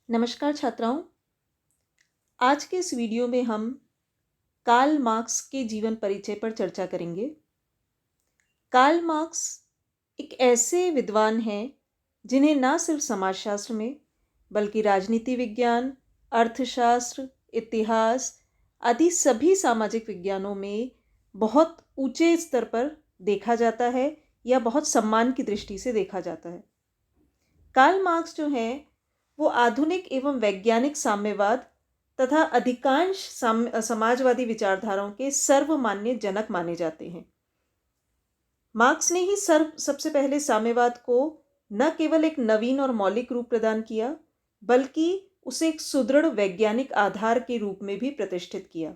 नमस्कार छात्राओं। आज के इस वीडियो में हम कार्ल मार्क्स के जीवन परिचय पर चर्चा करेंगे। कार्ल मार्क्स एक ऐसे विद्वान हैं जिन्हें न सिर्फ समाजशास्त्र में बल्कि राजनीति विज्ञान, अर्थशास्त्र, इतिहास आदि सभी सामाजिक विज्ञानों में बहुत ऊंचे स्तर पर देखा जाता है या बहुत सम्मान की दृष्टि से देखा जाता है। कार्ल मार्क्स जो हैं वो आधुनिक एवं वैज्ञानिक साम्यवाद तथा अधिकांश समाजवादी विचारधाराओं के सर्वमान्य जनक माने जाते हैं। मार्क्स ने ही सबसे पहले साम्यवाद को न केवल एक नवीन और मौलिक रूप प्रदान किया बल्कि उसे एक सुदृढ़ वैज्ञानिक आधार के रूप में भी प्रतिष्ठित किया।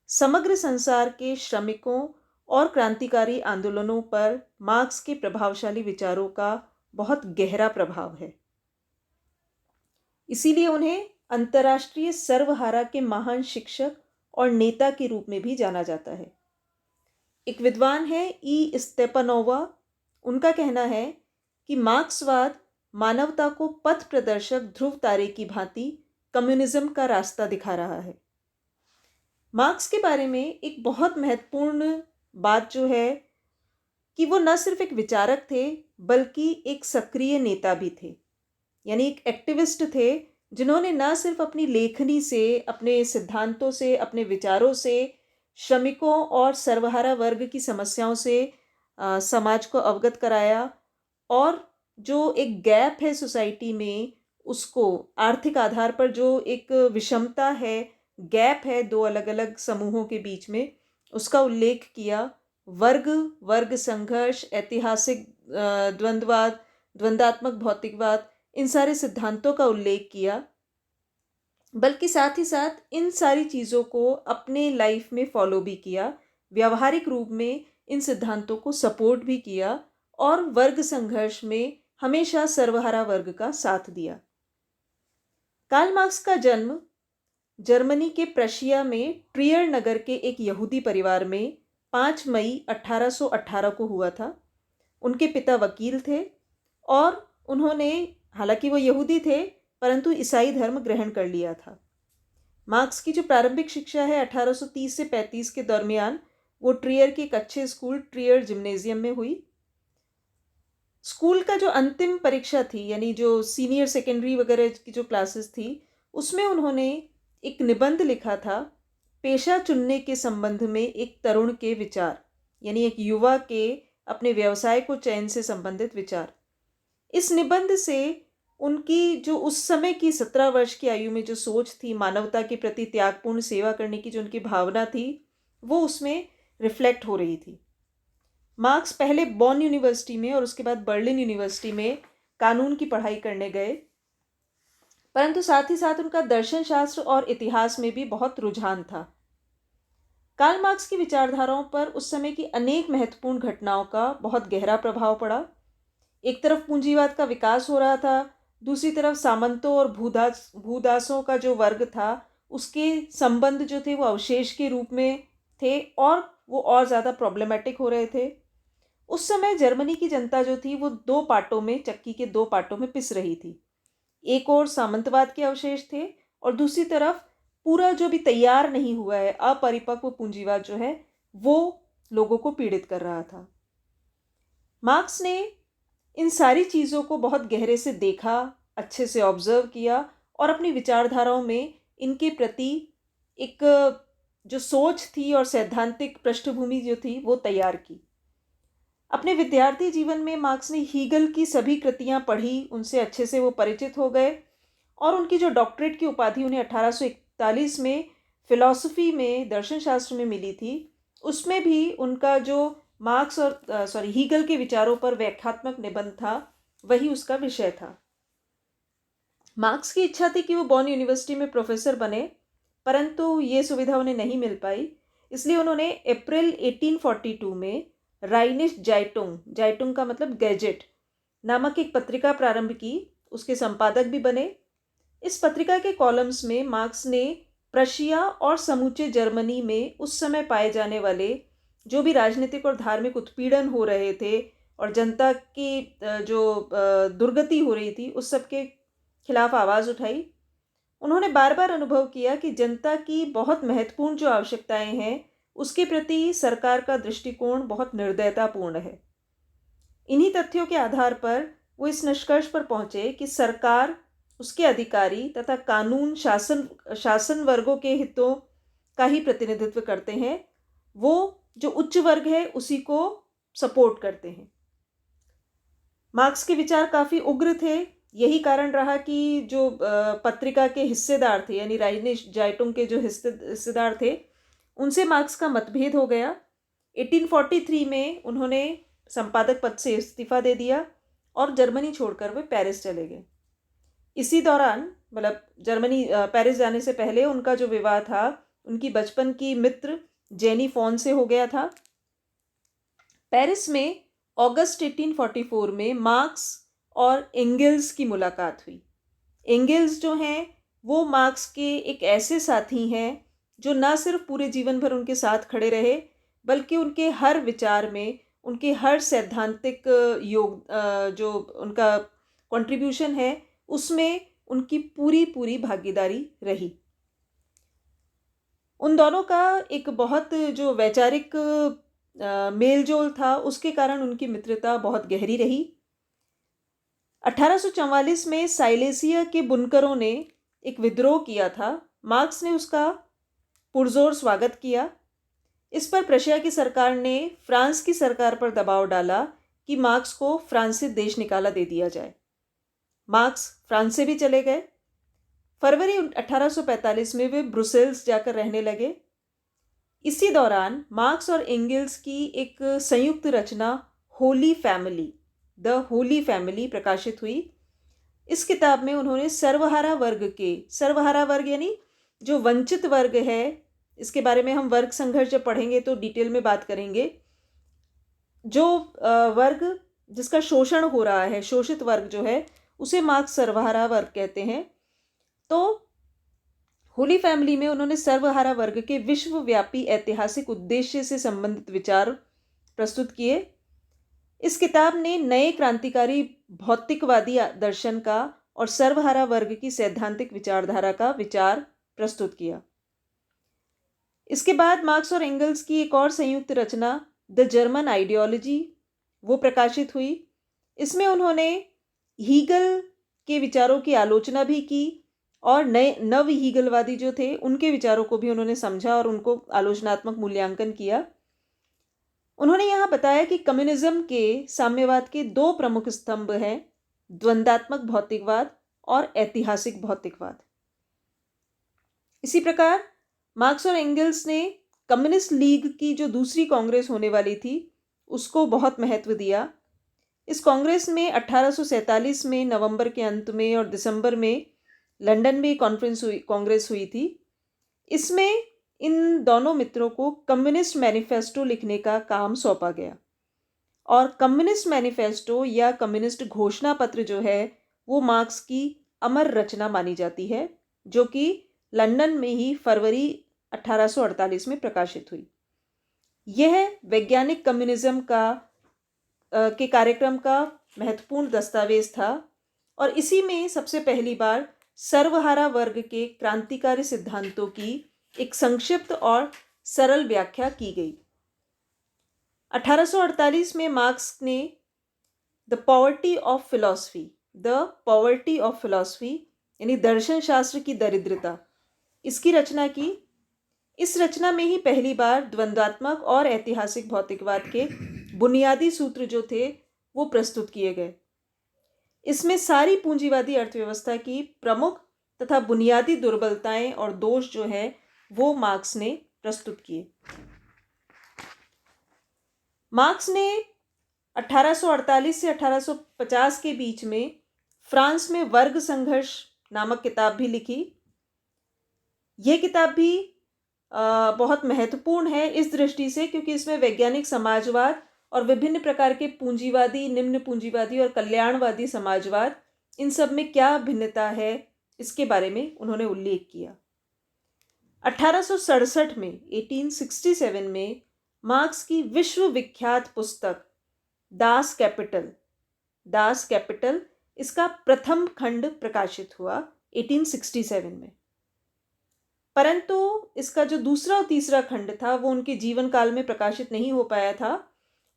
समग्र संसार के श्रमिकों और क्रांतिकारी आंदोलनों पर मार्क्स के प्रभावशाली विचारों का बहुत गहरा प्रभाव है। इसीलिए उन्हें अंतर्राष्ट्रीय सर्वहारा के महान शिक्षक और नेता के रूप में भी जाना जाता है। एक विद्वान है ई स्टेपनोवा। उनका कहना है कि मार्क्सवाद मानवता को पथ प्रदर्शक ध्रुव तारे की भांति कम्युनिज्म का रास्ता दिखा रहा है। मार्क्स के बारे में एक बहुत महत्वपूर्ण बात जो है कि वो न सिर्फ एक विचारक थे बल्कि एक सक्रिय नेता भी थे, यानी एक एक्टिविस्ट थे जिन्होंने न सिर्फ अपनी लेखनी से, अपने सिद्धांतों से, अपने विचारों से श्रमिकों और सर्वहारा वर्ग की समस्याओं से समाज को अवगत कराया और जो एक गैप है सोसाइटी में, उसको आर्थिक आधार पर जो एक विषमता है, गैप है दो अलग अलग समूहों के बीच में, उसका उल्लेख किया। वर्ग संघर्ष, ऐतिहासिक द्वंद्ववाद, द्वंद्वात्मक भौतिकवाद, इन सारे सिद्धांतों का उल्लेख किया, बल्कि साथ ही साथ इन सारी चीज़ों को अपने लाइफ में फॉलो भी किया, व्यावहारिक रूप में इन सिद्धांतों को सपोर्ट भी किया और वर्ग संघर्ष में हमेशा सर्वहारा वर्ग का साथ दिया। कार्ल मार्क्स का जन्म जर्मनी के प्रशिया में ट्रियर नगर के एक यहूदी परिवार में 5 मई 1818 को हुआ था। उनके पिता वकील थे और उन्होंने, हालांकि वो यहूदी थे परंतु ईसाई धर्म ग्रहण कर लिया था। मार्क्स की जो प्रारंभिक शिक्षा है 1830 से 35 के दरमियान वो ट्रियर के एक अच्छे स्कूल ट्रियर जिम्नेजियम में हुई। स्कूल का जो अंतिम परीक्षा थी, यानी जो सीनियर सेकेंडरी वगैरह की जो क्लासेस थी, उसमें उन्होंने एक निबंध लिखा था, पेशा चुनने के संबंध में एक तरुण के विचार, यानी एक युवा के अपने व्यवसाय को चयन से संबंधित विचार। इस निबंध से उनकी जो उस समय की 17 वर्ष की आयु में जो सोच थी, मानवता के प्रति त्यागपूर्ण सेवा करने की जो उनकी भावना थी, वो उसमें रिफ्लेक्ट हो रही थी। मार्क्स पहले बॉन यूनिवर्सिटी में और उसके बाद बर्लिन यूनिवर्सिटी में कानून की पढ़ाई करने गए, परंतु साथ ही साथ उनका दर्शन शास्त्र और इतिहास में भी बहुत रुझान था। कार्ल मार्क्स की विचारधाराओं पर उस समय की अनेक महत्वपूर्ण घटनाओं का बहुत गहरा प्रभाव पड़ा। एक तरफ पूंजीवाद का विकास हो रहा था, दूसरी तरफ सामंतों और भूदासों का जो वर्ग था उसके संबंध जो थे वो अवशेष के रूप में थे और वो और ज़्यादा प्रॉब्लमेटिक हो रहे थे। उस समय जर्मनी की जनता जो थी वो दो पार्टों में, चक्की के दो पार्टों में पिस रही थी। एक और सामंतवाद के अवशेष थे और दूसरी तरफ पूरा जो भी तैयार नहीं हुआ है अपरिपक्व पूंजीवाद जो है वो लोगों को पीड़ित कर रहा था। मार्क्स ने इन सारी चीज़ों को बहुत गहरे से देखा, अच्छे से ऑब्जर्व किया और अपनी विचारधाराओं में इनके प्रति एक जो सोच थी और सैद्धांतिक पृष्ठभूमि जो थी वो तैयार की। अपने विद्यार्थी जीवन में मार्क्स ने हीगल की सभी कृतियां पढ़ी, उनसे अच्छे से वो परिचित हो गए और उनकी जो डॉक्टरेट की उपाधि उन्हें 1841 में फिलॉसफी में, दर्शन शास्त्र में मिली थी, उसमें भी उनका जो मार्क्स और हीगल के विचारों पर व्याख्यात्मक निबंध था वही उसका विषय था। मार्क्स की इच्छा थी कि वो बॉन यूनिवर्सिटी में प्रोफेसर बने, परंतु ये सुविधा उन्हें नहीं मिल पाई। इसलिए उन्होंने अप्रैल 1842 में राइनिश जाइटुंग, जाइटुंग का मतलब गैजेट, नामक एक पत्रिका प्रारंभ की। उसके संपादक भी बने। इस पत्रिका के कॉलम्स में मार्क्स ने प्रशिया और समूचे जर्मनी में उस समय पाए जाने वाले जो भी राजनीतिक और धार्मिक उत्पीड़न हो रहे थे और जनता की जो दुर्गति हो रही थी, उस सब के खिलाफ आवाज़ उठाई। उन्होंने बार बार अनुभव किया कि जनता की बहुत महत्वपूर्ण जो आवश्यकताएं हैं उसके प्रति सरकार का दृष्टिकोण बहुत निर्दयतापूर्ण है। इन्हीं तथ्यों के आधार पर वो इस निष्कर्ष पर पहुंचे कि सरकार, उसके अधिकारी तथा कानून शासन वर्गों के हितों का ही प्रतिनिधित्व करते हैं। वो जो उच्च वर्ग है उसी को सपोर्ट करते हैं। मार्क्स के विचार काफ़ी उग्र थे। यही कारण रहा कि जो पत्रिका के हिस्सेदार थे, यानी राइनिश जाइटुंग के जो हिस्सेदार थे, उनसे मार्क्स का मतभेद हो गया। 1843 में उन्होंने संपादक पद से इस्तीफा दे दिया और जर्मनी छोड़कर वे पेरिस चले गए। इसी दौरान, मतलब जर्मनी पेरिस जाने से पहले, उनका जो विवाह था उनकी बचपन की मित्र जेनी फॉन से हो गया था। पेरिस में अगस्त 1844 में मार्क्स और एंगल्स की मुलाकात हुई। एंगल्स जो हैं वो मार्क्स के एक ऐसे साथी हैं जो न सिर्फ पूरे जीवन भर उनके साथ खड़े रहे, बल्कि उनके हर विचार में, उनके हर सैद्धांतिक जो उनका कंट्रीब्यूशन है उसमें उनकी पूरी पूरी भागीदारी रही। उन दोनों का एक बहुत जो वैचारिक मेल जोल था, उसके कारण उनकी मित्रता बहुत गहरी रही। 1844 में साइलेसिया के बुनकरों ने एक विद्रोह किया था। मार्क्स ने उसका पुरजोर स्वागत किया। इस पर प्रशिया की सरकार ने फ्रांस की सरकार पर दबाव डाला कि मार्क्स को फ्रांस से देश निकाला दे दिया जाए। मार्क्स फ्रांस से भी चले गए। फरवरी 1845 में वे ब्रुसेल्स जाकर रहने लगे। इसी दौरान मार्क्स और एंगल्स की एक संयुक्त रचना Holy Family, the Holy Family प्रकाशित हुई। इस किताब में उन्होंने सर्वहारा वर्ग यानी जो वंचित वर्ग है, इसके बारे में हम वर्ग संघर्ष जब पढ़ेंगे तो डिटेल में बात करेंगे। जो वर्ग जिसका शोषण हो रहा है, शोषित वर्ग जो है, उसे मार्क्स सर्वहारा वर्ग कहते हैं। तो होली फैमिली में उन्होंने सर्वहारा वर्ग के विश्वव्यापी ऐतिहासिक उद्देश्य से संबंधित विचार प्रस्तुत किए। इस किताब ने नए क्रांतिकारी भौतिकवादी दर्शन का और सर्वहारा वर्ग की सैद्धांतिक विचारधारा का विचार प्रस्तुत किया। इसके बाद मार्क्स और एंगल्स की एक और संयुक्त रचना द जर्मन आइडियोलॉजी वो प्रकाशित हुई। इसमें उन्होंने हीगल के विचारों की आलोचना भी की और नए नव हीगलवादी जो थे उनके विचारों को भी उन्होंने समझा और उनको आलोचनात्मक मूल्यांकन किया। उन्होंने यहाँ बताया कि कम्युनिज्म के साम्यवाद के दो प्रमुख स्तंभ हैं, द्वंद्वात्मक भौतिकवाद और ऐतिहासिक भौतिकवाद। इसी प्रकार मार्क्स और एंगल्स ने कम्युनिस्ट लीग की जो दूसरी कांग्रेस होने वाली थी उसको बहुत महत्व दिया। इस कांग्रेस में 1847 में नवंबर के अंत में और दिसंबर में लंदन में कांग्रेस हुई थी। इसमें इन दोनों मित्रों को कम्युनिस्ट मैनिफेस्टो लिखने का काम सौंपा गया और कम्युनिस्ट मैनिफेस्टो या कम्युनिस्ट घोषणा पत्र जो है वो मार्क्स की अमर रचना मानी जाती है, जो कि लंदन में ही फरवरी 1848 में प्रकाशित हुई। यह वैज्ञानिक कम्युनिज्म के कार्यक्रम का महत्वपूर्ण दस्तावेज था और इसी में सबसे पहली बार सर्वहारा वर्ग के क्रांतिकारी सिद्धांतों की एक संक्षिप्त और सरल व्याख्या की गई। 1848 में मार्क्स ने द पॉवर्टी ऑफ फिलॉसफी यानी दर्शन शास्त्र की दरिद्रता, इसकी रचना की। इस रचना में ही पहली बार द्वंद्वात्मक और ऐतिहासिक भौतिकवाद के बुनियादी सूत्र जो थे वो प्रस्तुत किए गए। इसमें सारी पूंजीवादी अर्थव्यवस्था की प्रमुख तथा बुनियादी दुर्बलताएं और दोष जो है वो मार्क्स ने प्रस्तुत किए। मार्क्स ने 1848 से 1850 के बीच में फ्रांस में वर्ग संघर्ष नामक किताब भी लिखी। यह किताब भी बहुत महत्वपूर्ण है इस दृष्टि से क्योंकि इसमें वैज्ञानिक समाजवाद और विभिन्न प्रकार के पूंजीवादी, निम्न पूंजीवादी और कल्याणवादी समाजवाद, इन सब में क्या भिन्नता है इसके बारे में उन्होंने उल्लेख किया। 1867 में 1867 में मार्क्स की विश्व विख्यात पुस्तक दास कैपिटल, इसका प्रथम खंड प्रकाशित हुआ 1867 में। परंतु इसका जो दूसरा और तीसरा खंड था वो उनके जीवन काल में प्रकाशित नहीं हो पाया था,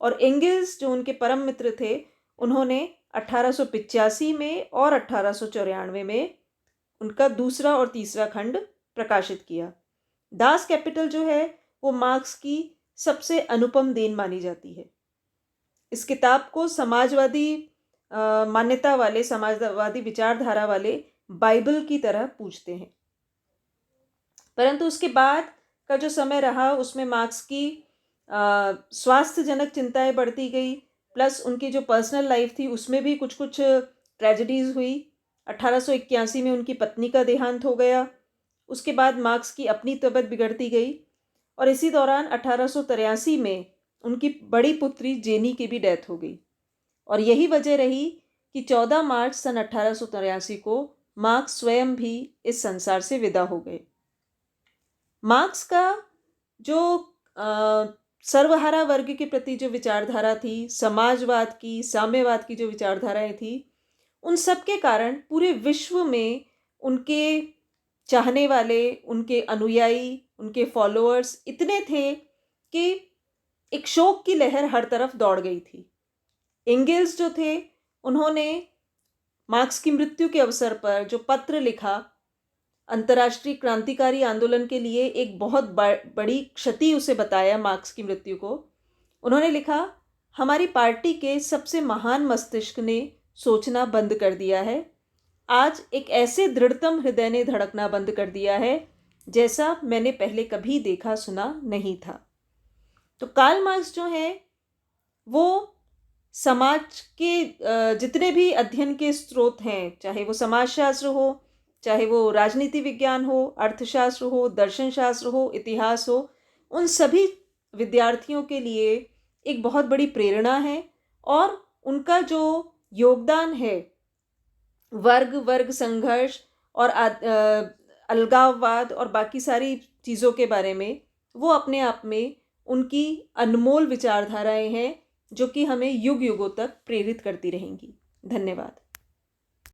और एंगल्स जो उनके परम मित्र थे उन्होंने 1885 में और 1894 में उनका दूसरा और तीसरा खंड प्रकाशित किया। दास कैपिटल जो है वो मार्क्स की सबसे अनुपम देन मानी जाती है। इस किताब को समाजवादी मान्यता वाले, समाजवादी विचारधारा वाले बाइबल की तरह पूजते हैं। परंतु उसके बाद का जो समय रहा उसमें मार्क्स की स्वास्थ्यजनक चिंताएं बढ़ती गई, प्लस उनकी जो पर्सनल लाइफ थी उसमें भी कुछ कुछ ट्रेजेडीज़ हुई। 1881 में उनकी पत्नी का देहांत हो गया। उसके बाद मार्क्स की अपनी तबीयत बिगड़ती गई, और इसी दौरान 1883 में उनकी बड़ी पुत्री जेनी की भी डेथ हो गई। और यही वजह रही कि 14 मार्च सन 1883 को मार्क्स स्वयं भी इस संसार से विदा हो गए। मार्क्स का जो सर्वहारा वर्ग के प्रति जो विचारधारा थी, समाजवाद की, साम्यवाद की जो विचारधाराएं थी, उन सब के कारण पूरे विश्व में उनके चाहने वाले, उनके अनुयायी, उनके फॉलोअर्स इतने थे कि एक शोक की लहर हर तरफ दौड़ गई थी। एंगल्स जो थे उन्होंने मार्क्स की मृत्यु के अवसर पर जो पत्र लिखा, अंतर्राष्ट्रीय क्रांतिकारी आंदोलन के लिए एक बहुत बड़ी क्षति उसे बताया मार्क्स की मृत्यु को। उन्होंने लिखा, हमारी पार्टी के सबसे महान मस्तिष्क ने सोचना बंद कर दिया है। आज एक ऐसे दृढ़तम हृदय ने धड़कना बंद कर दिया है जैसा मैंने पहले कभी देखा सुना नहीं था। तो कार्ल मार्क्स जो है वो समाज के जितने भी अध्ययन के स्रोत हैं, चाहे वो समाजशास्त्र हो, चाहे वो राजनीति विज्ञान हो, अर्थशास्त्र हो, दर्शन शास्त्र हो, इतिहास हो, उन सभी विद्यार्थियों के लिए एक बहुत बड़ी प्रेरणा है। और उनका जो योगदान है वर्ग संघर्ष और अलगाववाद और बाकी सारी चीज़ों के बारे में, वो अपने आप में उनकी अनमोल विचारधाराएं हैं जो कि हमें युग युगों तक प्रेरित करती रहेंगी। धन्यवाद।